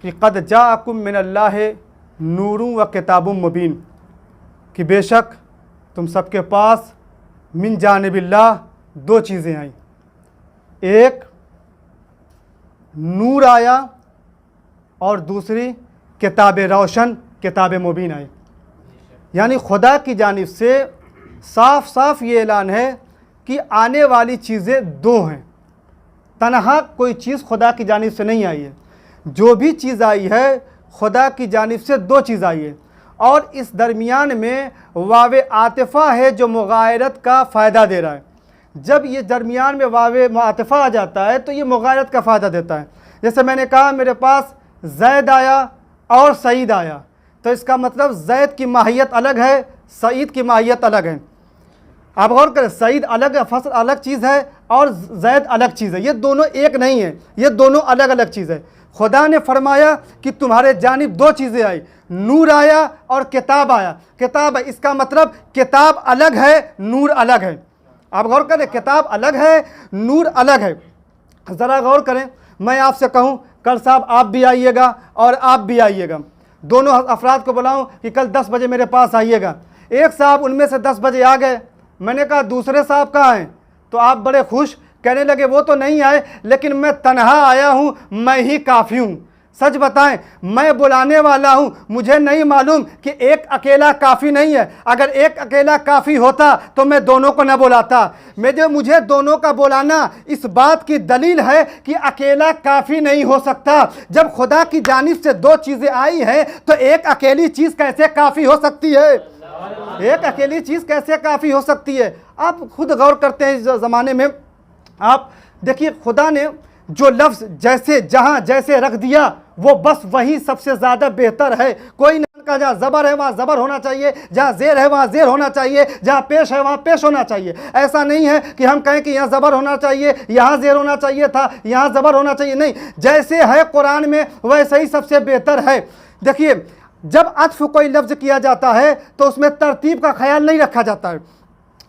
कि क़द जाअकुम मिनल्लाहि नूरुन व किताबुम मुबीन, कि बेशक तुम सबके पास मिन जानिबिल्लाह दो चीज़ें आई, एक नूर आया और दूसरी किताब रोशन किताब मुबीन आई। यानी खुदा की जानिब से साफ साफ ये ऐलान है कि आने वाली चीज़ें दो हैं, तनहा कोई चीज़ खुदा की जानिब से नहीं आई है। जो भी चीज़ आई है खुदा की जानिब से दो चीज़ आई है, और इस दरमियान में वावे आतिफ़ा है जो मुगायरत का फ़ायदा दे रहा है। जब ये दरमियान में वावे आतिफ़ा आ जाता है तो ये मुगायरत का फ़ायदा देता है। जैसे मैंने कहा मेरे पास ज़ैद आया और सईद आया, तो इसका मतलब ज़ैद की माहियत अलग है, सईद की माहियत अलग है। आप गौर करें, सईद अलग फसल अलग चीज़ है और ज़ैद अलग चीज़ है, ये दोनों एक नहीं है, ये दोनों अलग अलग चीज़ है। खुदा ने फरमाया कि तुम्हारे जानिब दो चीज़ें आई, नूर आया और किताब आया। किताब है, इसका मतलब किताब अलग है, नूर अलग है। आप गौर करें, किताब अलग है, नूर अलग है। ज़रा गौर करें, मैं आपसे कहूँ कल साहब आप भी आइएगा और आप भी आइएगा, दोनों अफराद को बुलाऊं कि कल 10 बजे मेरे पास आइएगा। एक साहब उनमें से 10 बजे आ गए, मैंने कहा दूसरे साहब कहाँ हैं? तो आप बड़े खुश, कहने लगे वो तो नहीं आए, लेकिन मैं तन्हा आया हूँ, मैं ही काफ़ी हूँ। सच बताएं, मैं बुलाने वाला हूँ, मुझे नहीं मालूम कि एक अकेला काफ़ी नहीं है। अगर एक अकेला काफ़ी होता तो मैं दोनों को न बुलाता। मुझे दोनों का बुलाना इस बात की दलील है कि अकेला काफ़ी नहीं हो सकता। जब खुदा की जानिब से दो चीज़ें आई हैं तो एक अकेली चीज़ कैसे काफ़ी हो सकती है? एक अकेली चीज़ कैसे काफ़ी हो सकती है? आप खुद गौर करते हैं, इस ज़माने में आप देखिए, खुदा ने जो लफ्ज़ जैसे जहाँ जैसे रख दिया वो बस वही सबसे ज़्यादा बेहतर है। कोई नहीं कहा जहाँ ज़बर है वहाँ ज़बर होना चाहिए, जहाँ ज़ेर है वहाँ ज़ेर होना चाहिए, जहाँ पेश है वहाँ पेश होना चाहिए। ऐसा नहीं है कि हम कहें कि यहाँ ज़बर होना चाहिए, यहाँ ज़ेर होना चाहिए था, यहाँ ज़बर होना चाहिए, नहीं, जैसे है कुरान में वैसे ही सबसे बेहतर है। देखिए, जब अत्फ़ कोई लफ्ज़ किया जाता है तो उसमें तरतीब का ख्याल नहीं रखा जाता है।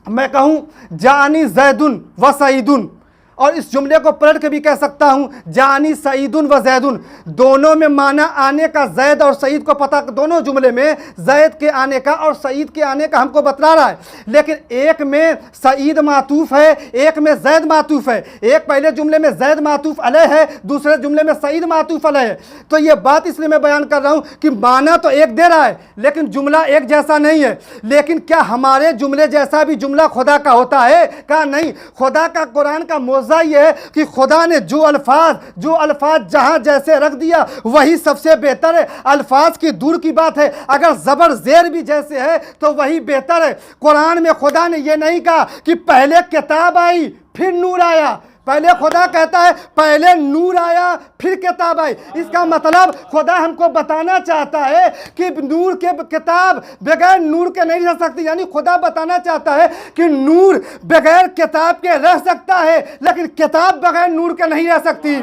मैं कहूँ जानी ज़ैदुन व सईदुन, और इस जुमले को पलट के भी कह सकता हूँ जानी सईदुन व जैदुन, दोनों में माना आने का जैद और सईद को पता, दोनों जुमले में जैद के आने का और सईद के आने का हमको बतला रहा है। लेकिन एक में सईद मातूफ़ है, एक में जैद मातूफ़ है। एक पहले जुमले में जैद मातूफ़ अलह है, दूसरे जुमले में सईद मातूफ़ अलह है। तो ये बात इसलिए मैं बयान कर रहा हूँ कि माना तो एक दे रहा है लेकिन जुमला एक जैसा नहीं है। लेकिन क्या हमारे जुमले जैसा भी जुमला खुदा का होता है? कहा नहीं। खुदा का कुरान का मौज़ा ये है कि खुदा ने जो अल्फाज जहां जैसे रख दिया वही सबसे बेहतर है। अल्फाज की दूर की बात है, अगर जबर जेर भी जैसे है तो वही बेहतर है। कुरान में खुदा ने ये नहीं कहा कि पहले किताब आई फिर नूर आया, पहले खुदा कहता है पहले नूर आया फिर किताब आई। इसका मतलब खुदा हमको बताना चाहता है कि नूर के किताब बगैर नूर के नहीं रह सकती। यानी खुदा बताना चाहता है कि नूर बगैर किताब के रह सकता है, लेकिन किताब बगैर नूर के नहीं रह सकती।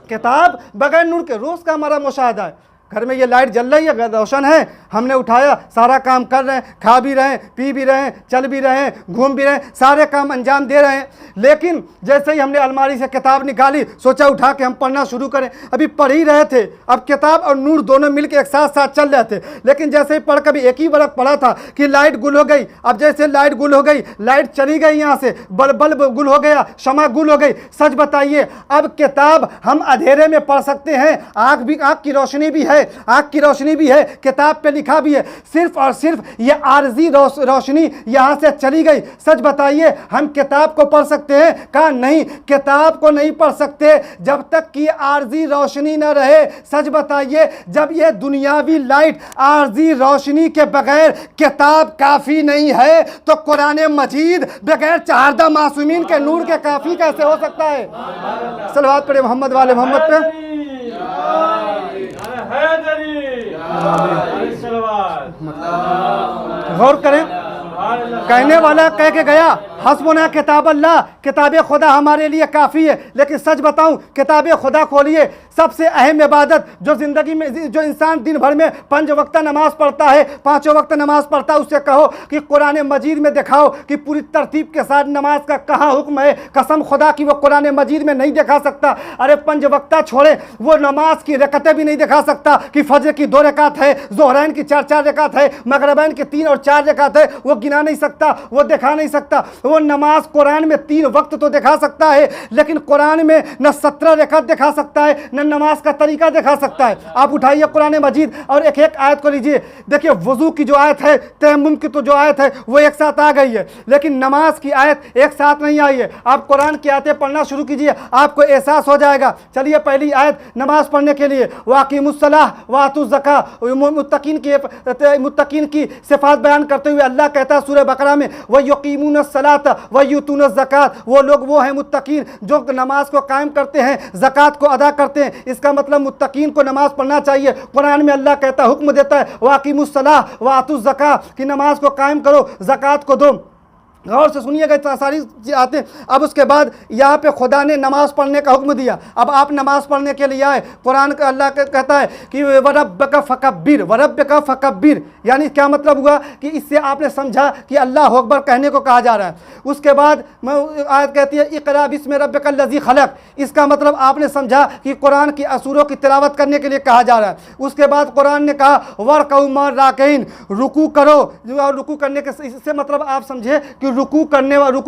किताब बगैर नूर के, रोज़ का हमारा मुशाहदा है, घर में ये लाइट जल रही है, रोशन है, हमने उठाया, सारा काम कर रहे हैं, खा भी रहे हैं, पी भी रहे हैं, चल भी रहे हैं, घूम भी रहे हैं, सारे काम अंजाम दे रहे हैं। लेकिन जैसे ही हमने अलमारी से किताब निकाली, सोचा उठा के हम पढ़ना शुरू करें, अभी पढ़ ही रहे थे। अब किताब और नूर दोनों मिलकर एक साथ साथ चल रहे थे। लेकिन जैसे ही पढ़, कभी एक ही बरक पढ़ा था कि लाइट गुल हो गई। अब जैसे लाइट गुल हो गई, लाइट चली गई, यहाँ से बल्ब गुल हो गया, शमा गुल हो गई। सच बताइए, अब किताब हम अंधेरे में पढ़ सकते हैं, आँख की रोशनी भी है, आँख की रोशनी भी है, किताब पे लिखा भी है, सिर्फ और सिर्फ ये आर्जी रोशनी यहाँ से चली गई। सच बताइए, हम किताब को पढ़ सकते हैं? कहा नहीं, किताब को नहीं पढ़ सकते जब तक कि आर्जी रोशनी न रहे। सच बताइए, जब ये दुनियावी लाइट आर्जी रोशनी के बगैर किताब काफ़ी नहीं है तो कुरान मजीद बगैर चहारदा मासूमीन के नूर के काफ़ी कैसे हो सकता है? सलवात पढ़े मोहम्मद वाले मोहम्मद पे। गौर करें, कहने वाला कह के गया हस्बुना किताब अल्लाह, किताब खुदा हमारे लिए काफ़ी है। लेकिन सच बताऊं, किताब खुदा खोलिए, सबसे अहम इबादत जो ज़िंदगी में जो इंसान दिन भर में 5 वक्त नमाज पढ़ता है, 5 वक्त नमाज पढ़ता है, उससे कहो कि कुरान मजीद में दिखाओ कि पूरी तरतीब के साथ नमाज का कहाँ हुक्म है। कसम खुदा की वो कुरान मजीद में नहीं दिखा सकता। अरे 5 वक्त छोड़े, वो नमाज की रकतें भी नहीं दिखा सकता कि फजर की 2 रकात है, ज़ोहरैन की 4-4 रकात है, मगरिबैन की 3 और 4 रकात है, वो गिना नहीं सकता, वो दिखा नहीं सकता। वो नमाज कुरान में 3 वक्त तो दिखा सकता है, लेकिन कुरान में न 17 रकात दिखा सकता है, न नमाज का तरीका दिखा सकता है। आप उठाइए कुरान मजीद और एक एक आयत को लीजिए। देखिए वजू की जो आयत है, तयम्मुम की तो जो आयत है वो एक साथ आ गई है, लेकिन नमाज की आयत एक साथ नहीं आई है। आप कुरान की आयतें पढ़ना शुरू कीजिए, आपको एहसास हो जाएगा। चलिए पहली आयत नमाज पढ़ने के लिए, वाक़िमुस्सलाह वातुज़ ज़का, मुत्तकीन की सिफात बयान करते हुए अल्लाह कहता है सूरह बकरा में, व युक़ीमूनस्सलात व यूतूनज़्ज़कात, वो लोग वो हैं मुत्तकीन जो नमाज को कायम करते हैं, ज़कात को अदा करते हैं। इसका मतलब मुत्तकीन को नमाज पढ़ना चाहिए। कुरान में अल्लाह कहता है, हुक्म देता है वाक़िमुस्सलाह वातुज़ ज़का, कि नमाज को कायम करो, ज़कात को दो। गौर से सुनिएगा, इतना सारी आते हैं। अब उसके बाद यहाँ पे खुदा ने नमाज पढ़ने का हुक्म दिया। अब आप नमाज पढ़ने के लिए आए, कुरान का अल्लाह कहता है कि वरब्बका फकब्बिर, वरब्बका फकब्बिर, यानी क्या मतलब हुआ कि इससे आपने समझा कि अल्लाह अकबर कहने को कहा जा रहा है। उसके बाद आयत कहती है इक़रा बिस्मि रब्बिकल लज़ी खलक़, इसका मतलब आपने समझा कि कुरान की सूरों की तिलावत करने के लिए कहा जा रहा है। उसके बाद कुरान ने कहा वरकऊ मअ राकिईन, रुकू करो, और रुकू करने के इससे मतलब आप समझे कि रुकू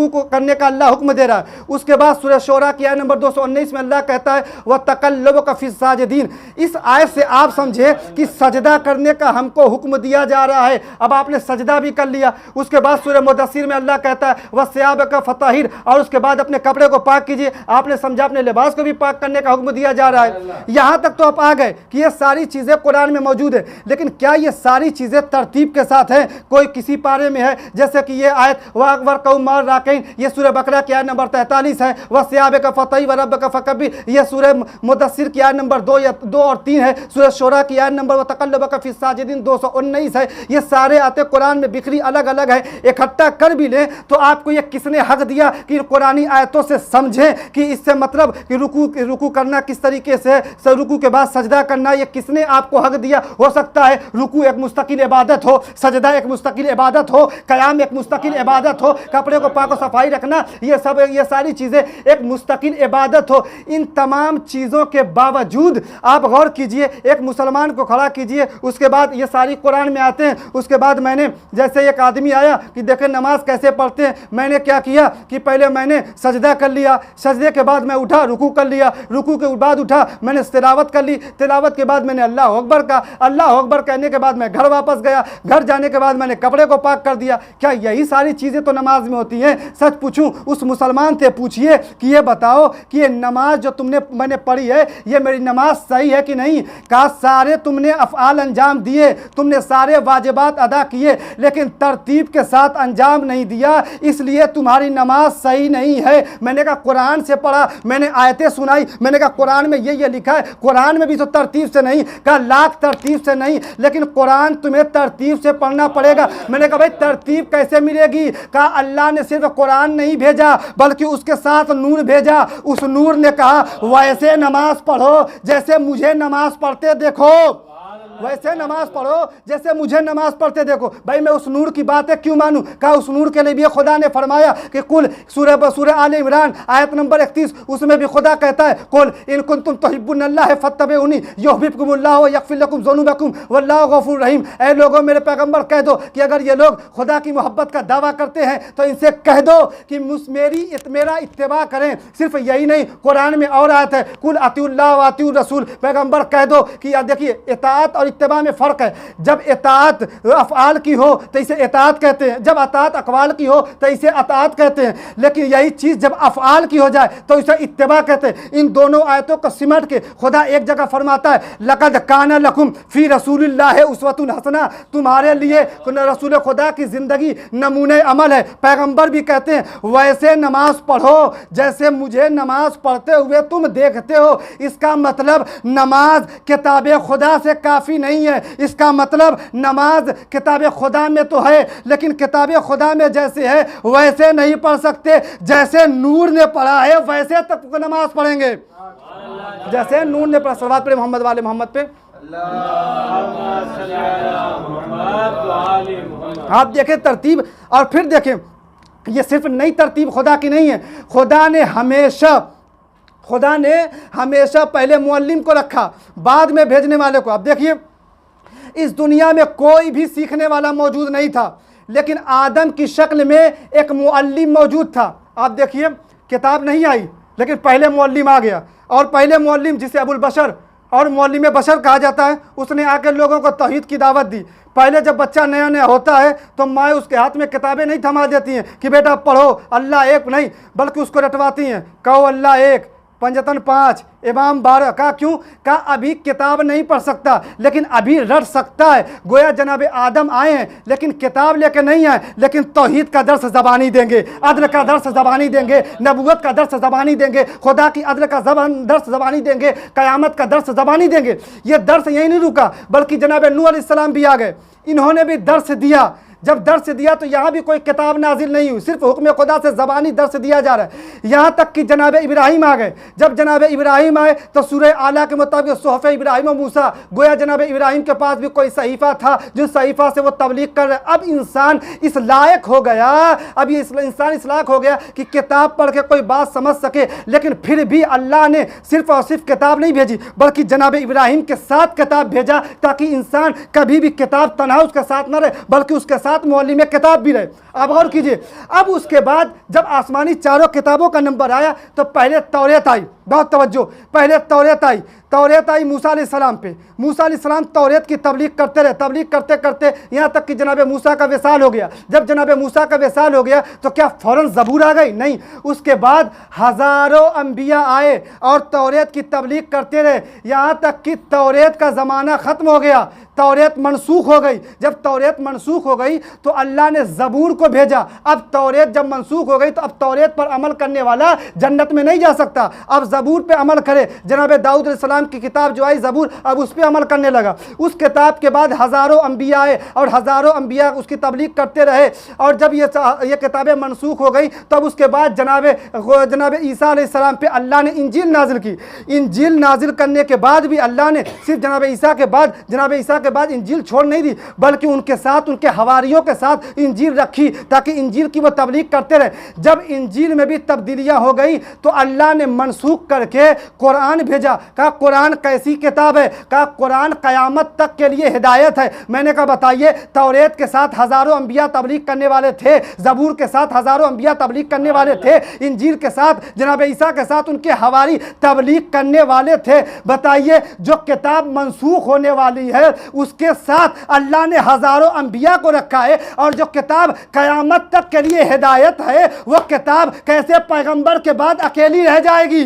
को करने का अल्लाह हुक्म दे रहा है। उसके बाद सूरह शोरा की आयत नंबर 219 में अल्लाह कहता है वह तकल्लुबका फिस साजिदीन। इस आयत से आप समझे कि सजदा करने का हमको हुक्म दिया जा रहा है। अब आपने सजदा भी कर लिया। उसके बाद सूरह मुदस्सिर में अल्लाह कहता है वह सियाबका फताहिर, और उसके बाद अपने कपड़े को पाक कीजिए। आपने समझा अपने लिबास को भी पाक करने का हुक्म दिया जा रहा है। यहाँ तक तो आप आ गए कि ये सारी चीज़ें कुरान में मौजूद है, लेकिन क्या ये सारी चीज़ें तरतीब के साथ हैं? कोई किसी पारे में है, जैसे कि ये आयत वरकऊ मअ राकिईन, ये सूरह बकरा की आयत नंबर 43 है। वह सियाबका फताही व रब्बका फकब्बिर, ये सूरह मुदस्सिर की आयत नंबर 2 और 3 है। सूरह शोरा की आयत नंबर व तकल्लुबका फिस साजिदीन 219 है। ये सारे आते कुरान में बिखरी अलग अलग है। इकट्ठा कर भी लें तो आपको ये किसने हक दिया कि कुरानी आयतों से समझें कि इससे मतलब कि रुकू करना किस तरीके से, रुकू के बाद सजदा करना, ये किसने आपको हक दिया? हो सकता है रुकू एक मुस्तकिल इबादत हो, सजदा एक मुस्तकिल इबादत हो, क़याम एक मुस्तकिल इबादत हो, कपड़े को पाक सफाई रखना, ये सारी चीज़ें एक मुस्तकिल इबादत हो। इन तमाम चीज़ों के बावजूद आप गौर कीजिए, एक मुसलमान को खड़ा कीजिए, उसके बाद ये सारी कुरान में आते हैं। उसके बाद मैंने जैसे एक आदमी आया कि देखें नमाज कैसे पढ़ते हैं, मैंने क्या किया कि पहले मैंने सजदा कर लिया, सजदे के बाद मैं उठा रुकू कर लिया, रुकू के बाद उठा मैंने तिलावत कर ली, तिलावत के बाद मैंने अल्लाह अकबर कहा, अल्लाह अकबर कहने के बाद मैं घर वापस गया, घर जाने के बाद मैंने कपड़े को पाक कर दिया। क्या यही सारी चीज़ें तो नमाज में होती हैं? सच पूछूं, उस मुसलमान से पूछिए कि ये बताओ कि ये नमाज जो मैंने पढ़ी है, ये मेरी नमाज सही है कि नहीं? कहा सारे तुमने अफ़आल अंजाम दिए, तुमने सारे वाजिबात अदा किए, लेकिन तरतीब के साथ अंजाम नहीं दिया, इसलिए तुम्हारी नमाज सही नहीं है। मैंने कहा कुरान से पढ़ा, मैंने आयतें सुनाई, मैंने कहा कुरान में ये लिखा है, कुरान में भी तो तरतीब से नहीं। कहा लाख तरतीब से नहीं, लेकिन कुरान तुम्हें तरतीब से पढ़ना पड़ेगा। मैंने कहा भाई तरतीब कैसे मिलेगी? कहा अल्लाह ने सिर्फ कुरान नहीं भेजा बल्कि उसके साथ नूर भेजा। उस नूर ने कहा वैसे नमाज पढ़ो जैसे मुझे नमाज पढ़ते देखो, वैसे नमाज पढ़ो जैसे मुझे नमाज पढ़ते देखो। भाई मैं उस नूर की बातें क्यों मानूं? कहा उस नूर के लिए भी खुदा ने फरमाया कि कुल सूरह आले इमरान आयत नंबर 31, उसमें भी खुदा कहता है कुल इन कुंतुम तुहिब्बुनल्लाह फत्तबिउनी युहब्बिबकुमुल्लाह व यगफिर लकुम ज़ुनूबकुम वल्लाहु गफूरुर रहीम। ऐ लोगों मेरे पैगंबर कह दो कि अगर ये लोग खुदा की मोहब्बत का दावा करते हैं तो इनसे कह दो कि मेरा इत्तिबा करें। सिर्फ यही नहीं, कुरान में और आयत है कुल अतिउल्लाह व अतिउर रसूल। पैगंबर कह दो कि देखिए इताअत और इत्तिबा में फ़र्क है। जब इताअत अफ़आल की हो तो इसे इताअत कहते हैं, जब अताअत अक़वाल की हो तो इसे अताअत कहते हैं, लेकिन यही चीज़ जब अफ़आल की हो जाए तो इसे इत्तिबा कहते हैं। इन दोनों आयतों को सिमट के खुदा एक जगह फरमाता है लक़द काना लकुम फ़ी रसूलिल्लाहि उस्वतुन हसना, तुम्हारे लिए रसूल खुदा की ज़िंदगी नमूने अमल है। पैगंबर भी कहते हैं वैसे नमाज पढ़ो जैसे मुझे नमाज पढ़ते हुए तुम देखते हो। इसका मतलब नमाज किताब खुदा से काफ़ी नहीं है। इसका मतलब नमाज किताब खुदा में तो है, लेकिन किताब खुदा में जैसे है वैसे नहीं पढ़ सकते। जैसे नूर ने पढ़ा है वैसे तक नमाज पढ़ेंगे, जैसे नूर ने पढ़ा। सलवात पढ़े मोहम्मद वाले मोहम्मद पे। आप देखें तरतीब, और फिर देखें ये सिर्फ नई तरतीब खुदा की नहीं है। खुदा ने हमेशा पहले मुअल्लिम को रखा, बाद में भेजने वाले को। अब देखिए इस दुनिया में कोई भी सीखने वाला मौजूद नहीं था, लेकिन आदम की शक्ल में एक मुअल्लिम मौजूद था। आप देखिए किताब नहीं आई, लेकिन पहले मुअल्लिम आ गया, और पहले मुअल्लिम जिसे अबुल बशर और मुअल्लिम बशर कहा जाता है, उसने आकर लोगों को तौहीद की दावत दी। पहले जब बच्चा नया नया होता है तो माँ उसके हाथ में किताबें नहीं थमा देती हैं कि बेटा पढ़ो अल्लाह एक, नहीं, बल्कि उसको रटवाती हैं, कहो अल्लाह एक, पंजतन 5, इमाम 12। का क्यों? का अभी किताब नहीं पढ़ सकता, लेकिन अभी रट सकता है। गोया जनाब आदम आए हैं लेकिन किताब लेके नहीं आए, लेकिन तौहीद का दर्स ज़बानी देंगे, अदल का दर्स ज़बानी देंगे, नबूवत का दर्स ज़बानी देंगे, खुदा की अदल का दर्स ज़बानी देंगे, क़यामत का दर्स ज़बानी देंगे। ये दर्स यहीं नहीं रुका, बल्कि जनाब नूह अलैहिस्सलाम भी आ गए, इन्होंने भी दर्स दिया। जब दर्स दिया तो यहाँ भी कोई किताब नाजिल नहीं हुई, सिर्फ हुक्म खुदा से ज़बानी दर्स दिया जा रहा है। यहाँ तक कि जनाब इब्राहिम आ गए। जब जनाब इब्राहिम आए तो सूरह आला के मुताबिक सोहफ़ इब्राहिम व मूसा, गोया जनाब इब्राहिम के पास भी कोई सहीफ़ा था, जिस सहीफ़ा से वो तबलीग कर रहे। अब इंसान इस लायक हो गया, अब ये इंसान इस लायक हो गया कि किताब पढ़ के कोई बात समझ सके। लेकिन फिर भी अल्लाह ने सिर्फ और सिर्फ किताब नहीं भेजी, बल्कि जनाब इब्राहिम के साथ किताब भेजा, ताकि इंसान कभी भी किताब तन्हा उसके साथ न रहे, बल्कि उसके साथ मुअल्लिम किताब भी रहे। अब गौर कीजिए, अब उसके बाद जब आसमानी चारों किताबों का नंबर आया तो पहले तौरेत आई। बहुत तवज्जो, पहले तौरेत आई मूसा अलैहिस्सलाम पे। मूसा अलैहिस्सलाम तौरेत की तबलीग करते रहे, तबलीग करते करते यहाँ तक कि जनाब मूसा का विसाल हो गया। जब जनाब मूसा का विसाल हो गया तो क्या फ़ौरन ज़बूर आ गई? नहीं, उसके बाद हज़ारों अंबिया आए और तौरेत की तबलीग करते रहे, यहाँ तक कि तौरेत का ज़माना ख़त्म हो गया, तौरेत मनसूख हो गई। जब तौरेत मनसूख हो गई तो अल्लाह ने ज़बूर को भेजा। अब तौरेत जब मनसूख हो गई तो अब तौरेत पर अमल करने वाला जन्नत में नहीं जा सकता, अब ज़बूर पे अमल करे। जनाब दाऊद अलैहिस्सलाम की किताब जो आई ज़बूर, अब उस पर अमल करने लगा। उस किताब के बाद हज़ारों अंबिया आए और हज़ारों अंबिया उसकी तबलीग करते रहे। और जब ये किताबें मनसूख हो गई तब उसके बाद जनाब ईसा अलैहिस्सलाम पे अल्लाह ने इंजील नाजिल की। इंजील नाजिल करने के बाद भी अल्लाह ने सिर्फ जनाब ईसा के बाद इंजील छोड़ नहीं दी, बल्कि उनके साथ, उनके हवारियों के साथ इंजील रखी, ताकि इंजील की वो तबलीग करते रहे। जब इंजील में भी तब्दीलियां हो गई तो अल्लाह ने मनसूख करके कुरान भेजा। कहा कुरान कैसी किताब है? कहा कुरान क़यामत तक के लिए हिदायत है। मैंने कहा बताइए, तौरेत के साथ हज़ारों अंबिया तबलीग करने वाले थे, ज़बूर के साथ हज़ारों अंबिया तबलीग करने वाले थे, इंजील के साथ जनाब ईसा के साथ उनके हवारी तबलीग करने वाले थे। बताइए, जो किताब मनसूख होने वाली है उसके साथ अल्लाह ने हज़ारों अंबिया को रखा है, और जो किताब क़यामत तक के लिए हिदायत है वो किताब कैसे पैगंबर के बाद अकेली रह जाएगी?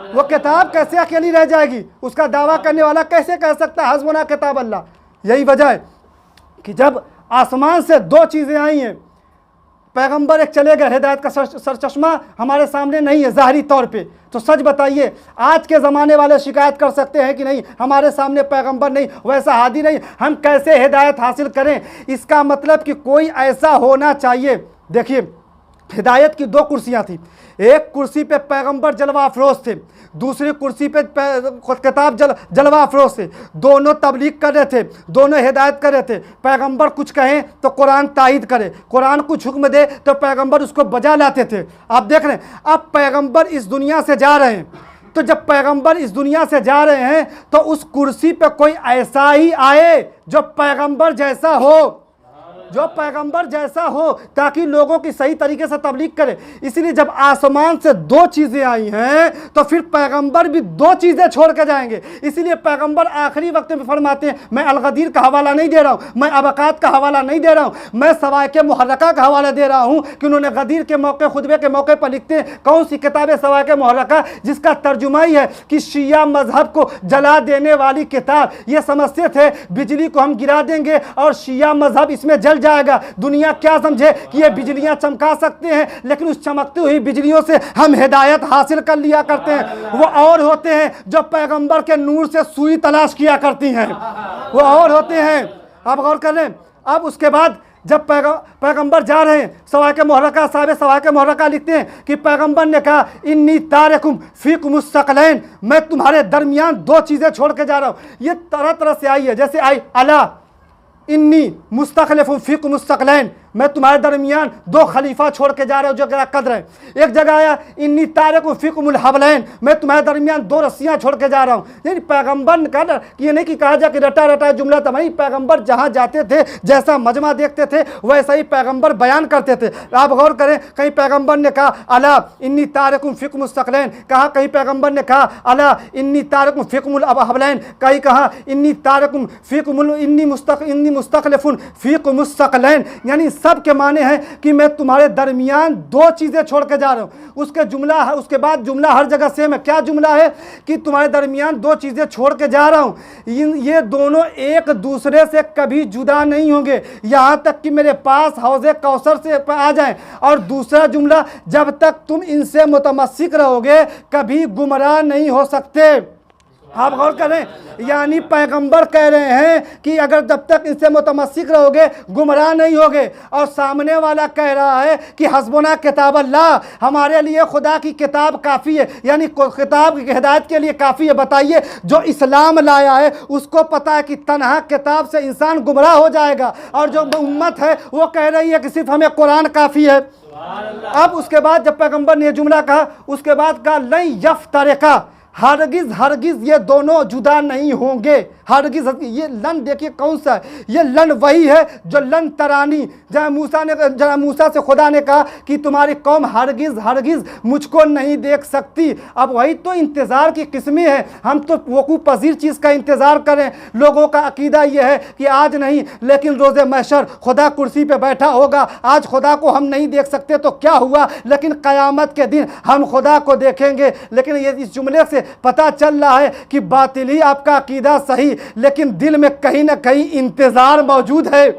वो किताब कैसे अकेली रह जाएगी? उसका दावा करने वाला कैसे कह सकता है हस्बुना किताब अल्लाह? यही वजह है कि जब आसमान से दो चीज़ें आई हैं, पैगंबर एक चले गए, हिदायत का सरचश्मा हमारे सामने नहीं है ज़ाहरी तौर पे, तो सच बताइए आज के ज़माने वाले शिकायत कर सकते हैं कि नहीं हमारे सामने पैगंबर नहीं, वैसा हादी नहीं, हम कैसे हिदायत हासिल करें? इसका मतलब कि कोई ऐसा होना चाहिए। देखिए, हिदायत की दो कुर्सियाँ थी, एक कुर्सी पे पैगंबर जलवा अफरोज़ थे, दूसरी कुर्सी पे किताब जलवा अफरोज़ थे। दोनों तबलीग कर रहे थे, दोनों हिदायत कर रहे थे। पैगंबर कुछ कहें तो कुरान तायद करे, कुरान कुछ हुक्म दे तो पैगंबर उसको बजा लाते थे। आप देख रहे हैं अब पैगंबर इस दुनिया से जा रहे हैं, तो जब पैगंबर इस दुनिया से जा रहे हैं तो उस कुर्सी पे कोई ऐसा ही आए जो पैगंबर जैसा हो, जो पैगंबर जैसा हो, ताकि लोगों की सही तरीके से तबलीग करे। इसलिए जब आसमान से दो चीज़ें आई हैं तो फिर पैगंबर भी दो चीज़ें छोड़ के जाएंगे। इसलिए पैगंबर आखिरी वक्त में फरमाते हैं, मैं अलगदीर का हवाला नहीं दे रहा हूँ, मैं अबकात का हवाला नहीं दे रहा हूँ, मैं सवाइके मुहर्रका का हवाला दे रहा हूँ, कि उन्होंने गदीर के मौके, खुतबे के मौके पर लिखते हैं कौन सी किताब है सवाइके मुहर्रका, जिसका तर्जुमा ही है कि शिया मजहब को जला देने वाली किताब। ये समझते थे बिजली को हम गिरा देंगे और शिया मजहब इसमें जल लग जाएगा। दुनिया क्या समझे कि ये बिजलियां चमका सकते हैं, लेकिन उस चमकती हुई बिजलियों से हम हिदायत हासिल कर लिया करते हैं। वो और होते हैं जो पैगंबर के नूर से सुई तलाश किया करती हैं, वो और होते हैं। आप गौर कर लें। अब उसके बाद जब पैगंबर जा रहे हैं, सवाक़ मुहर्रका साहब सवाक़ मुहर्रका लिखते हैं कि पैगंबर ने कहा इन्नी तारिकुम फ़ीकुमुस सकलैन, मैं तुम्हारे दरमियान दो चीज़ें छोड़ के जा रहा हूँ। ये तरह तरह से आई है, जैसे आई अला इन्नी मुस्तखलिफुन फ़ीकुमुस सकलैन, मैं तुम्हारे दरमियान दो खलीफा छोड़ के जा रहा हूँ जो मेरा कद्र है। एक जगह आया इन्नी तारिकुम फ़ीकुमुल हबलैन, मैं तुम्हारे दरमियान दो रस्सियाँ छोड़ के जा रहा हूँ। यानी पैगंबर ने कहा कि ये नहीं कि कहा जा कि रटा रटा जुमला था, वही पैगंबर जहाँ जाते थे, जैसा मजमा देखते थे वैसा ही पैगंबर बयान करते थे। आप गौर करें, कहीं पैगंबर ने कहा अला इन्नी तारिकुम फ़ीकुमुस सकलैन, कहा कहीं पैगंबर ने कहा अला इन्नी तारिकुम फ़ीकुमुल हबलैन, कहीं कहा इन्नी तारिकुम फ़ीकुमुल इन्नी मुस्तखलिफुन फ़ीकुमुस सकलैन। यानी सब के माने हैं कि मैं तुम्हारे दरमियान दो चीज़ें छोड़ के जा रहा हूँ। उसके बाद जुमला हर जगह सेम है। क्या जुमला है कि तुम्हारे दरमियान दो चीज़ें छोड़ के जा रहा हूँ, ये दोनों एक दूसरे से कभी जुदा नहीं होंगे, यहाँ तक कि मेरे पास हौज़े कौसर से आ जाएं। और दूसरा जुमला, जब तक तुम इनसे मुतमस्सिक रहोगे कभी गुमराह नहीं हो सकते। आप गौर करें, यानी पैगंबर कह रहे हैं कि अगर जब तक इनसे मुतमस्सिक रहोगे गुमराह नहीं होगे, और सामने वाला कह रहा है कि हस्बुना किताब अल्लाह, हमारे लिए खुदा की किताब काफ़ी है, यानी किताब की हिदायत के लिए काफ़ी है। बताइए, जो इस्लाम लाया है उसको पता है कि तन्हा किताब से इंसान गुमराह हो जाएगा, और जो उम्मत है वो कह रही है कि सिर्फ हमें कुरान काफ़ी है। अब उसके बाद जब पैगंबर ने जुमला कहा, उसके बाद कहा लन यफ्तरिका, हरगिज़ हरगिज़ ये दोनों जुदा नहीं होंगे। हरगिज़, ये लन देखिए कौन सा है, ये लन वही है जो लन तरानी, जहाँ मूसा से खुदा ने कहा कि तुम्हारी कौम हरगिज़ हरगिज़ मुझको नहीं देख सकती। अब वही तो इंतज़ार की किस्में हैं, हम तो वकूफ़ पज़ीर चीज़ का इंतज़ार करें। लोगों का अकीदा ये है कि आज नहीं लेकिन रोज़े महशर खुदा कुर्सी पे बैठा होगा, आज खुदा को हम नहीं देख सकते तो क्या हुआ, लेकिन क़यामत के दिन हम खुदा को देखेंगे। लेकिन ये इस जुमले से पता चल रहा है कि बातिली आपका अकीदा सही, लेकिन दिल में कहीं ना कहीं इंतज़ार मौजूद है,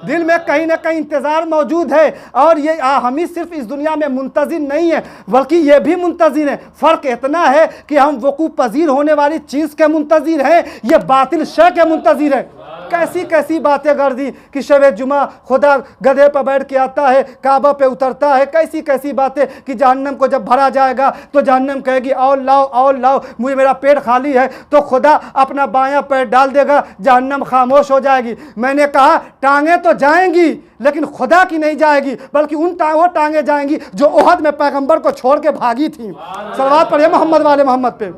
दिल में कहीं ना कहीं इंतज़ार मौजूद है। और ये हम ही सिर्फ इस दुनिया में मुंतज़िर नहीं है, बल्कि ये भी मुंतज़िर है। फ़र्क इतना है कि हम वकूफ़ पज़ीर होने वाली चीज़ के मुंतज़िर हैं, ये बातिल शय के मुंतज़िर है। कैसी कैसी बातें कर दी कि शब जुमा खुदा गधे पर बैठ के आता है, काबा पे उतरता है। कैसी कैसी बातें कि जहन्नम को जब भरा जाएगा तो जहन्नम कहेगी और लाओ, मुझे मेरा पेट खाली है, तो खुदा अपना बायां पैर डाल देगा, जहन्नम खामोश हो जाएगी। मैंने कहा टांगें तो जाएंगी लेकिन खुदा की नहीं जाएगी, बल्कि वो टांगें जाएंगी जो ओहद में पैगंबर को छोड़ के भागी थी। सलवात पढ़िए मोहम्मद वाले मोहम्मद पे।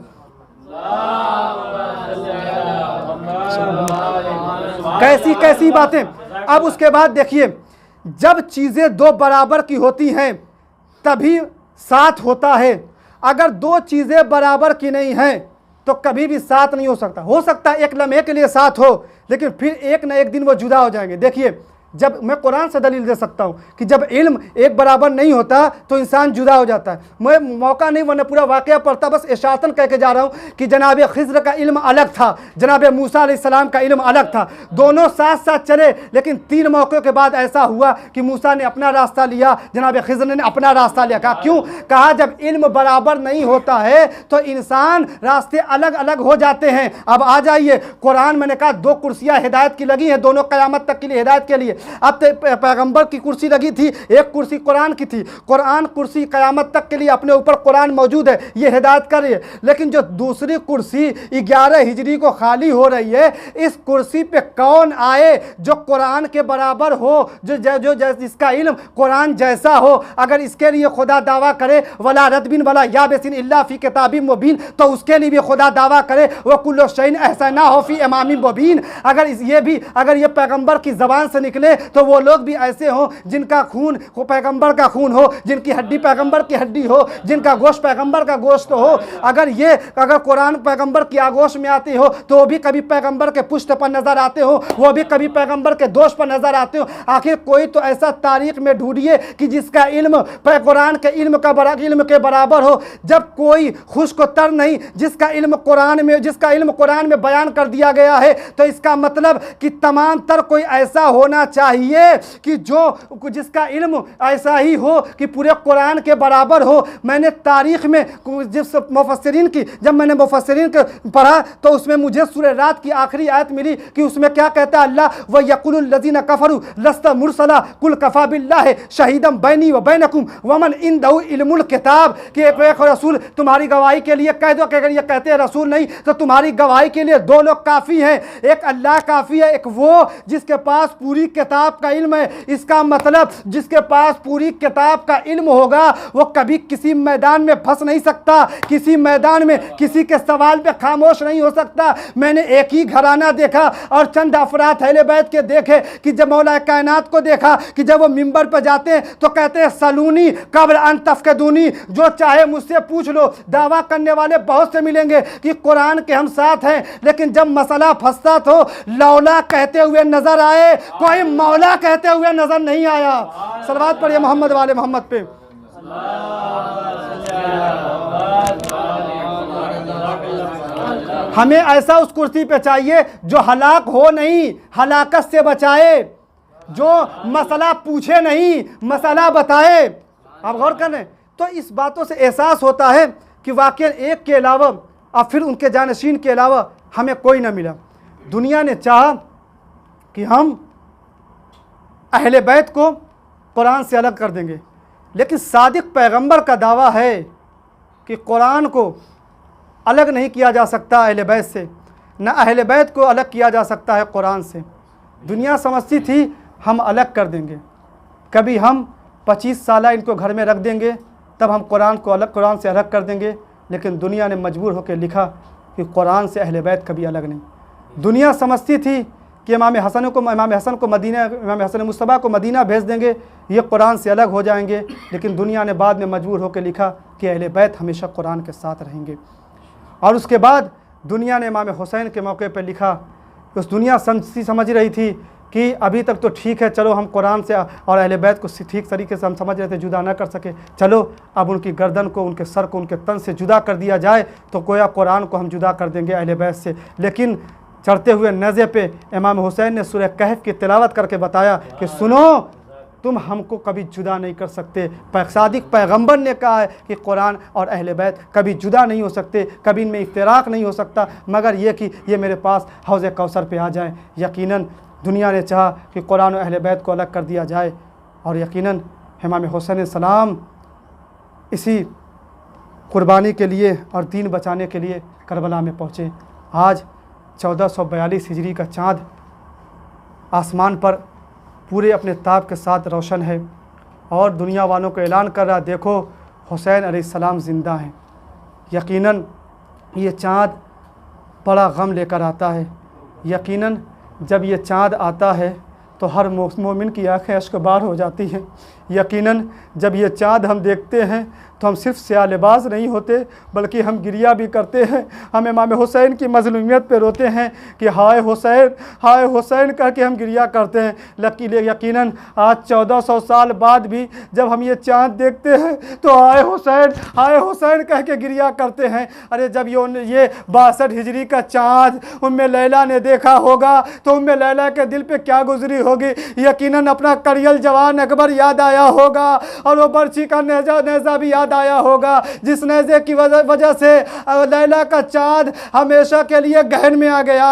कैसी कैसी बातें। अब उसके बाद देखिए, जब चीज़ें दो बराबर की होती हैं तभी साथ होता है। अगर दो चीज़ें बराबर की नहीं हैं तो कभी भी साथ नहीं हो सकता। हो सकता है एक लम्हे के लिए साथ हो, लेकिन फिर एक न एक दिन वो जुदा हो जाएंगे। देखिए, जब मैं कुरान से दलील दे सकता हूँ कि जब इल्म एक बराबर नहीं होता तो इंसान जुदा हो जाता है। मैं मौका नहीं, वरना पूरा वाक़या पढ़ता, बस इशारतन कह के जा रहा हूँ कि जनाब खिज़्र का इल्म अलग था, जनाब मूसा अलैहिस्सलाम का इल्म अलग था। दोनों साथ साथ चले, लेकिन 3 मौक़ों के बाद ऐसा हुआ कि मूसा ने अपना रास्ता लिया, जनाब खिज़्र ने अपना रास्ता लिया। कहा क्यों? कहा जब इल्म बराबर नहीं होता है तो इंसान रास्ते अलग अलग हो जाते हैं। अब आ जाइए, कुरान मैंने कहा 2 कुर्सियाँ हिदायत की लगी हैं, दोनों क़यामत तक के लिए हिदायत के लिए। अब पैगंबर की कुर्सी लगी थी, एक कुर्सी कुरान की थी। कुरान कुर्सी क़यामत तक के लिए अपने ऊपर कुरान मौजूद है, ये हिदायत कर रही है। लेकिन जो दूसरी कुर्सी 11 हिजरी को खाली हो रही है, इस कुर्सी पे कौन आए जो कुरान के बराबर हो, जो जिसका इल्म कुरान जैसा हो। अगर इसके लिए खुदा दावा करे वला रद्बिन वला याबिसिन इल्ला फी किताबिन मुबीन, तो उसके लिए भी खुदा दावा करे वह कुल्लु शैइन अहसना हो फी इमामिन मुबीन। अगर ये पैगंबर की ज़बान से निकले तो वो लोग भी ऐसे हों जिनका खून पैगंबर का खून हो, जिनकी हड्डी पैगंबर की हड्डी हो, जिनका गोश्त पैगंबर का गोश्त हो। अगर कुरान पैगंबर की आगोश में आती हो तो वो भी कभी पैगंबर के पुश्त पर नज़र आते हो, वो भी कभी पैगंबर के दोष पर नज़र आते हो। आखिर कोई तो ऐसा तारीख में ढूंढिए कि जिसका इल्म कुरान के इल्म के बराबर हो। जब कोई खुश्क तर नहीं जिसका इल्म कुरान में बयान कर दिया गया है, तो इसका मतलब कि तमाम तर कोई ऐसा होना चाहिए कि जो जिसका इल्म ऐसा ही हो कि पूरे कुरान के बराबर हो। मैंने तारीख़ में जब मैंने मुफस्सिरीन को पढ़ा तो उसमें मुझे सूरह रात की आखिरी आयत मिली कि उसमें क्या कहता है अल्लाह, व यकुलुल लज़ीना कफ़रू लस्ता मुरसला कुल कफ़ा बिल्लाहि शहीदम बैनी व बैनकुम वमन इंदहु इल्मुल किताब, कि एक रसूल तुम्हारी गवाही के लिए कह दो कि अगर ये कहते हैं रसूल नहीं तो तुम्हारी गवाही के लिए दो लोग काफ़ी हैं, एक अल्लाह काफ़ी है, एक वो जिसके पास पूरी किताब का इल्म है। इसका मतलब जिसके पास पूरी किताब का इल्म होगा वो कभी किसी मैदान में फंस नहीं सकता, किसी मैदान में किसी के सवाल पे खामोश नहीं हो सकता। मैंने एक ही घराना देखा और चंद अफराद अहले बैत के देखे कि जब मौला कायनात को देखा कि जब वो मिंबर पर जाते हैं तो कहते हैं सलूनी कब्र अन तफकदूनी, जो चाहे मुझसे पूछ लो। दावा करने वाले बहुत से मिलेंगे कि कुरान के हम साथ हैं, लेकिन जब मसला फंसता तो लौला कहते हुए नजर आए, कोई मौला कहते हुए नजर नहीं आया। सलवात पढ़िए मोहम्मद वाले मोहम्मद पे। हमें ऐसा उस कुर्सी पे चाहिए जो हलाक हो नहीं, हलाकत से बचाए, जो मसला पूछे नहीं मसला बताए। आप गौर करें तो इस बातों से एहसास होता है कि वाकई एक के अलावा और फिर उनके जानशीन के अलावा हमें कोई ना मिला। दुनिया ने चाहा कि हम अहले बैत को कुरान से अलग कर देंगे, लेकिन सादिक पैगंबर का दावा है कि कुरान को अलग नहीं किया जा सकता अहले बैत से, न अहले बैत को अलग किया जा सकता है कुरान से। दुनिया समझती थी हम अलग कर देंगे, कभी हम 25 साल इनको घर में रख देंगे तब हम कुरान से अलग कर देंगे, लेकिन दुनिया ने मजबूर होकर लिखा कि कुरान से अहले बैत कभी अलग नहीं। दुनिया समझती थी कि इमाम हसन मुस्तफ़ा को मदीना भेज देंगे, ये कुरान से अलग हो जाएंगे, लेकिन दुनिया ने बाद में मजबूर होकर लिखा कि अहले बैत हमेशा कुरान के साथ रहेंगे। और उसके बाद दुनिया ने इमाम हुसैन के मौके पर लिखा। उस दुनिया समझ रही थी कि अभी तक तो ठीक है, चलो हम कुरान से और अहले बैत को ठीक तरीके से हम समझ रहे थे, जुदा ना कर सके, चलो अब उनकी गर्दन को, उनके सर को, उनके तन से जुदा कर दिया जाए तो गोया कुरान को हम जुदा कर देंगे अहले बैत से। लेकिन चढ़ते हुए नेज़े पे इमाम हुसैन ने सूरह कहफ की तिलावत करके बताया कि सुनो, तुम हमको कभी जुदा नहीं कर सकते। सादिक पैगंबर ने कहा है कि कुरान और अहले बैत कभी जुदा नहीं हो सकते, कभी इनमें इफ्तिराक नहीं हो सकता, मगर ये कि ये मेरे पास हौज़ कौसर पे आ जाएं। यकीनन दुनिया ने चाहा कि कुरान और अहले बैत को अलग कर दिया जाए, और यकीनन इमाम हुसैन सलाम इसी कुर्बानी के लिए और दीन बचाने के लिए करबला में पहुँचे। आज 1442 हिजरी का चाँद आसमान पर पूरे अपने ताब के साथ रोशन है और दुनिया वालों को ऐलान कर रहा, देखो हुसैन अलैहिस्सलाम ज़िंदा हैं। यकीनन ये चाँद बड़ा गम लेकर आता है। यकीनन जब ये चाँद आता है तो हर मोमिन की आँखें अश्कबार हो जाती हैं। यकीनन जब ये चाँद हम देखते हैं तो हम सिर्फ स्याह लिबास नहीं होते बल्कि हम गिरिया भी करते हैं। हम इमाम हुसैन की मज़लूमियत पे रोते हैं कि हाय हुसैन कह के हम गिरिया करते हैं। यकीनन आज 1400 साल बाद भी जब हम ये चाँद देखते हैं तो हाय हुसैन कह के गिरिया करते हैं। अरे जब ये 62 हिजरी का चाँद उम्मे लैला ने देखा होगा तो उम्मे लैला के दिल पे क्या गुजरी होगी। यकीनन अपना करियल जवान अकबर याद आया होगा और वो बर्छी का नेज़ा भी याद आया होगा, जिस नेज़े की वजह से लैला का चाँद हमेशा के लिए गहन में आ गया।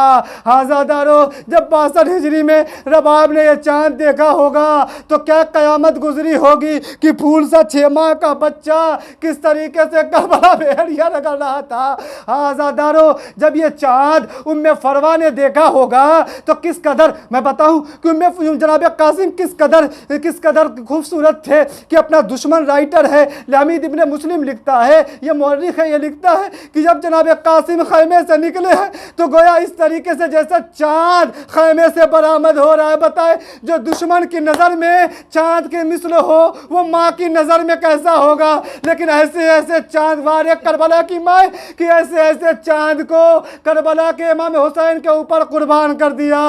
आज़ादारों, जब 62 हिजरी में रबाब ने यह चाँद देखा होगा तो क्या क़यामत गुजरी होगी कि फूल सा 6 माह का बच्चा किस तरीके से करबला भेड़िया रगड़ रहा था। आज़ादारों, जब ये चाँद उम्मे फरवा ने देखा होगा तो किस कदर, मैं बताऊं कि उम्मे जनाब कासिम किस कदर खूबसूरत थे कि अपना दुश्मन राइटर है लामिद इब्ने मुस्लिम लिखता है, ये मौर्रिख है, ये लिखता है कि जब जनाब कासिम खैमे से निकले हैं तो गोया इस तरीके से जैसा चाँद खैमे से बरामद हो रहा है। बताए जो दुश्मन की नज़र में चाँद के मिसल हो वो माँ की नज़र में कैसा होगा। लेकिन ऐसे चाँद वारे करबला की माँ कि ऐसे चाँद को करबला के इमाम हुसैन के ऊपर कुर्बान कर दिया।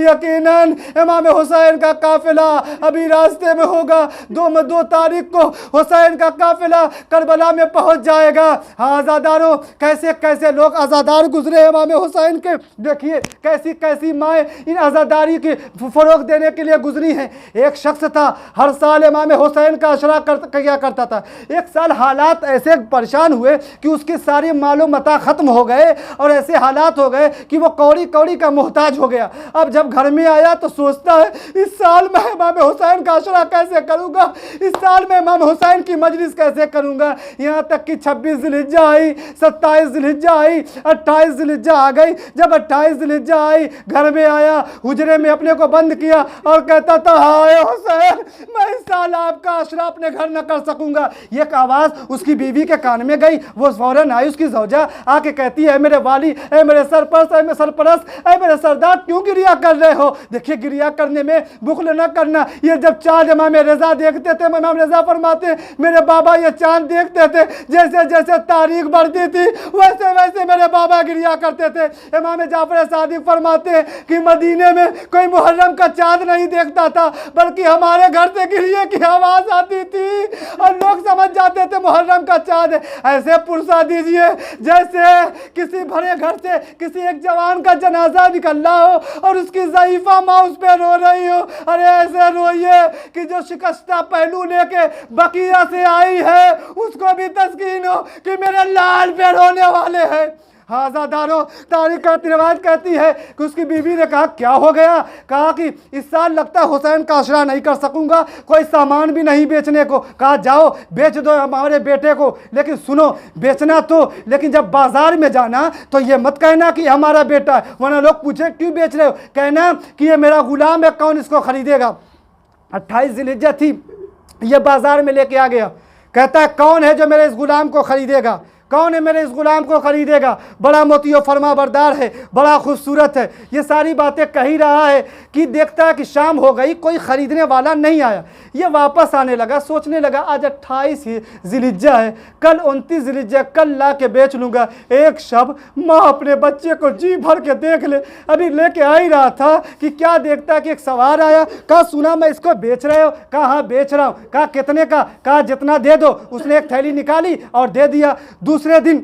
यकीनन इमाम हुसैन का काफिला अभी रास्ते में होगा, दो तारीख को हुसैन का काफिला करबला में पहुंच जाएगा। हाँ आज़ादारों, कैसे कैसे लोग आज़ादार गुजरे इमाम हुसैन के। देखिए कैसी कैसी माएँ इन आज़ादारी की फ़रोग़ देने के लिए गुजरी हैं। एक शख्स था, हर साल इमाम हुसैन का अशरा किया करता था। एक साल हालात ऐसे परेशान हुए कि उसकी सारी मालो मता ख़त्म हो गए और ऐसे हालात हो गए कि वो कौड़ी कौड़ी का मोहताज हो गया। अब जब घर में आया तो सोचता है इस साल मैं इमाम हुसैन का अशरा कैसे करूँगा, इस साल मैं इमाम हुसैन की मजलिस कैसे करूँगा। यहाँ तक कि 26 ज़िलहिज्जा आई, 27 ज़िलहिज्जा आई, 28 ज़िलहिज्जा आ गई। जब 28 ज़िलहिज्जा आई, घर में आया, हुजरे में अपने को बंद किया और कहता था हाय हुसैन, मैं इस साल आपका अशरा अपने घर न कर सकूँगा। एक आवाज़ उसकी बीवी के कान में गई। वो फ़ौरन आई, उसकी ज़ौजा आके कहती है मेरे वाली, ए मेरे सरपरस्त, ए मेरे सरपरस्त, ए मेरे सरदार, क्यों गिरिया कर रहे हो। देखिए गिरिया करने में बुखल न करना। ये जब चाँद इमाम रज़ा देखते थे, इमाम रज़ा फरमाते मेरे बाबा ये चाँद देखते थे, जैसे जैसे तारीख बढ़ती थी वैसे वैसे मेरे बाबा गिरिया करते थे। इमाम जाफर सादिक फरमाते कि मदीने में कोई मुहर्रम का चाँद नहीं देखता था, बल्कि हमारे घर से गिरिए की आवाज़ आती थी और लोग समझ जाते थे मुहर्रम का चाँद। ऐसे पुरसा दीजिए जैसे किसी भरे घर से किसी एक जवान का जनाजा निकल रहा हो और उसकी ज़ईफ़ा माँ उस पर रो रही हो। अरे ऐसे रोइए कि जो शिकस्ता पहलू लेके बकिया से आई है उसको भी तस्कीन हो कि मेरे लाल पे रोने वाले हैं। हाँ आज़ादारों, तारीख का रिवाज कहती है कि उसकी बीवी ने कहा क्या हो गया। कहा कि इस साल लगता है हुसैन का अशरा नहीं कर सकूंगा, कोई सामान भी नहीं बेचने को। कहा जाओ बेच दो हमारे बेटे को, लेकिन सुनो बेचना तो, लेकिन जब बाजार में जाना तो ये मत कहना कि हमारा बेटा है, वरना लोग पूछे क्यों बेच रहे हो, कहना कि ये मेरा गुलाम है, कौन इसको खरीदेगा। 28 ज़िलहिज्जा थी, ये बाजार में लेके आ गया, कहता है कौन है जो मेरे इस गुलाम को खरीदेगा, कौन है मेरे इस गुलाम को खरीदेगा। बड़ा मोतियो फरमा बरदार है, बड़ा खूबसूरत है। ये सारी बातें कह ही रहा है कि देखता है कि शाम हो गई, कोई ख़रीदने वाला नहीं आया। ये वापस आने लगा, सोचने लगा आज 28 ही ज़िलहिज्जा है, कल 29 ज़िलहिज्जा, कल ला के बेच लूँगा। एक शब माँ अपने बच्चे को जी भर के देख ले। अभी लेके आ ही रहा था कि क्या देखता कि एक सवार आया। कहा सुना मैं इसको बेच रहे हो। कहा हाँ बेच रहा हूँ। कहा कितने का। कहा जितना दे दो। उसने एक थैली निकाली और दे दिया। दूसरे दिन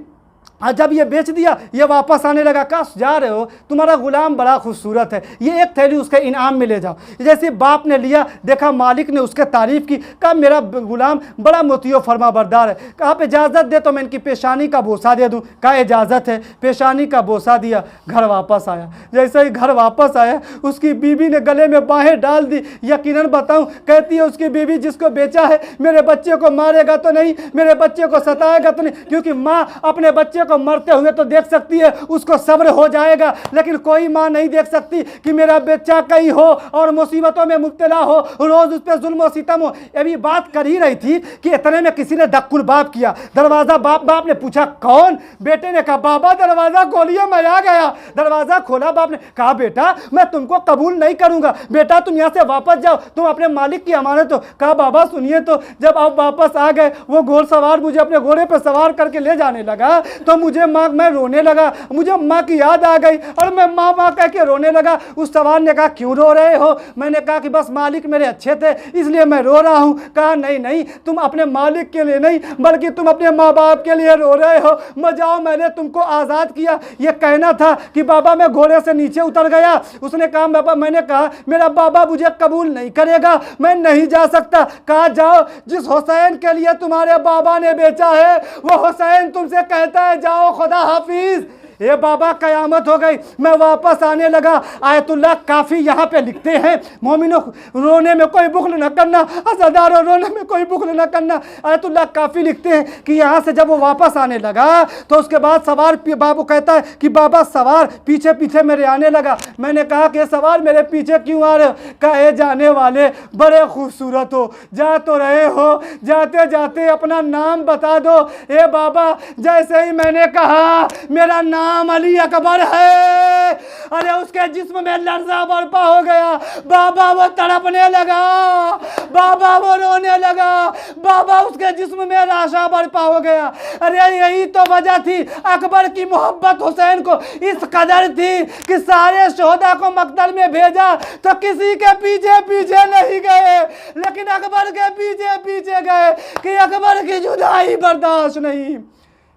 जब ये बेच दिया, ये वापस आने लगा। कहा जा रहे हो, तुम्हारा गुलाम बड़ा खूबसूरत है, ये एक थैली उसके इनाम में ले जाओ। जैसे बाप ने लिया, देखा मालिक ने उसके तारीफ़ की। कहा मेरा गुलाम बड़ा मोतियो फरमा बरदार है। कहा आप इजाज़त दे तो मैं इनकी पेशानी का बोसा दे दूँ। कहा इजाज़त है। पेशानी का बोसा दिया, घर वापस आया। जैसे ही घर वापस आया, उसकी बीवी ने गले में बाहें डाल दी। यकीनन बताऊँ, कहती है उसकी बीवी जिसको बेचा है मेरे बच्चे को मारेगा तो नहीं, मेरे बच्चे को सताएगा तो नहीं, क्योंकि माँ अपने बच्चे को मरते हुए तो देख सकती है, उसको सब्र हो जाएगा, लेकिन कोई माँ नहीं देख सकती कि मेरा बच्चा कहीं हो और मुसीबतों में मुब्तला हो, रोज़ उस पर जुल्म और सितम हो। अभी बात कर ही रही थी कि इतने में किसी ने दक्कुल बाप किया। दरवाज़ा बाप ने पूछा कौन। बेटे ने कहा बाबा दरवाज़ा खोलिए मैं आ गया। दरवाज़ा खोला, बाप ने कहा बेटा मैं तुमको कबूल नहीं करूँगा, बेटा तुम यहाँ से वापस जाओ, तुम अपने मालिक की अमानत हो। कहा बाबा सुनिए तो, जब आप वापस आ गए वो घोड़सवार मुझे अपने घोड़े पर सवार करके ले जाने लगा तो मुझे मैं रोने लगा, मुझे माँ की याद आ गई और मैं माँ माँ कह के रोने लगा। उस सवार ने कहा क्यों रो रहे हो। मैंने कहा कि बस मालिक मेरे अच्छे थे इसलिए मैं रो रहा हूँ। कहा नहीं नहीं, तुम अपने मालिक के लिए नहीं बल्कि तुम अपने माँ बाप के लिए रो रहे हो। मजाओ मैंने तुमको आज़ाद किया। ये कहना था कि बाबा मैं घोड़े से नीचे उतर गया। उसने कहा बाबा, मैंने कहा मेरा बाबा मुझे कबूल नहीं करेगा, मैं नहीं जा सकता। कहा जाओ, जिस हुसैन के लिए तुम्हारे बाबा ने बेचा है वो हुसैन तुमसे कहता है जाओ खुदा हाफिज। ये बाबा कयामत हो गई। मैं वापस आने लगा। आयतुल्लाह काफ़ी यहाँ पे लिखते हैं मोमिनो रोने में कोई बुखल न करना, अज़ादारों रोने में कोई बुखल न करना। आयतुल्लाह काफ़ी लिखते हैं कि यहाँ से जब वो वापस आने लगा तो उसके बाद सवार बाबू कहता है कि बाबा सवार पीछे पीछे मेरे आने लगा। मैंने कहा कि सवार मेरे पीछे क्यों आ रहे हो। कहे जाने वाले बड़े खूबसूरत हो, जा तो रहे हो, जाते जाते अपना नाम बता दो। ए बाबा जैसे ही मैंने कहा मेरा नाम अली अकबर है, अरे उसके जिस्म में लर्जा बर्पा हो गया। बाबा वो तड़पने लगा, बाबा वो रोने लगा, बाबा उसके जिस्म में लाशा बर्पा हो गया। अरे यही तो वजह थी, अकबर की मोहब्बत हुसैन को इस कदर थी कि सारे शोहदा को मकतल में भेजा तो किसी के पीछे पीछे नहीं गए, लेकिन अकबर के पीछे पीछे गए कि अकबर की जुदाई बर्दाश्त नहीं।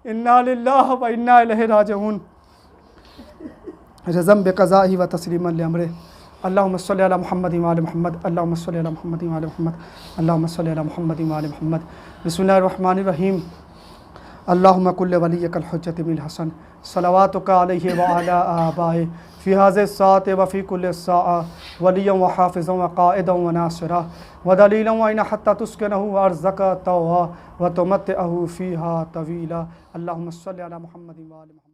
इन्ना लिल्लाहि व इन्ना इलैहि राजिऊन। रज़म बिक़ज़ाइहि व तस्लीमन लिअम्रिहि। अल्लाहुम्मा सल्लि अला मुहम्मद व आलि मुहम्मद, अल्लाहुम्मा सल्लि अला मुहम्मद व आलि मुहम्मद, अल्लाहुम्मा सल्लि अला मुहम्मद व आलि मुहम्मद। बिस्मिल्लाहिर रहमानिर रहीम। अल्लाहुम्मा कुल्लि वलिय्यकल हुज्जत बिल हसन सलवातुका अलैहि व अला आबाए फ़ी हाज़िहि साअति व फ़ी कुल्लि साअ वलिय्यन व हाफ़िज़न व क़ाइदन व नासिरा व दलीलन व इना हत्ता तुस्किनहु व अर्ज़क़ा तवा व तुमत्तिअहु फ़ीहा तवीला। अल्लाहुम्मा सल्लि अला मुहम्मद व आलि मुहम्मद।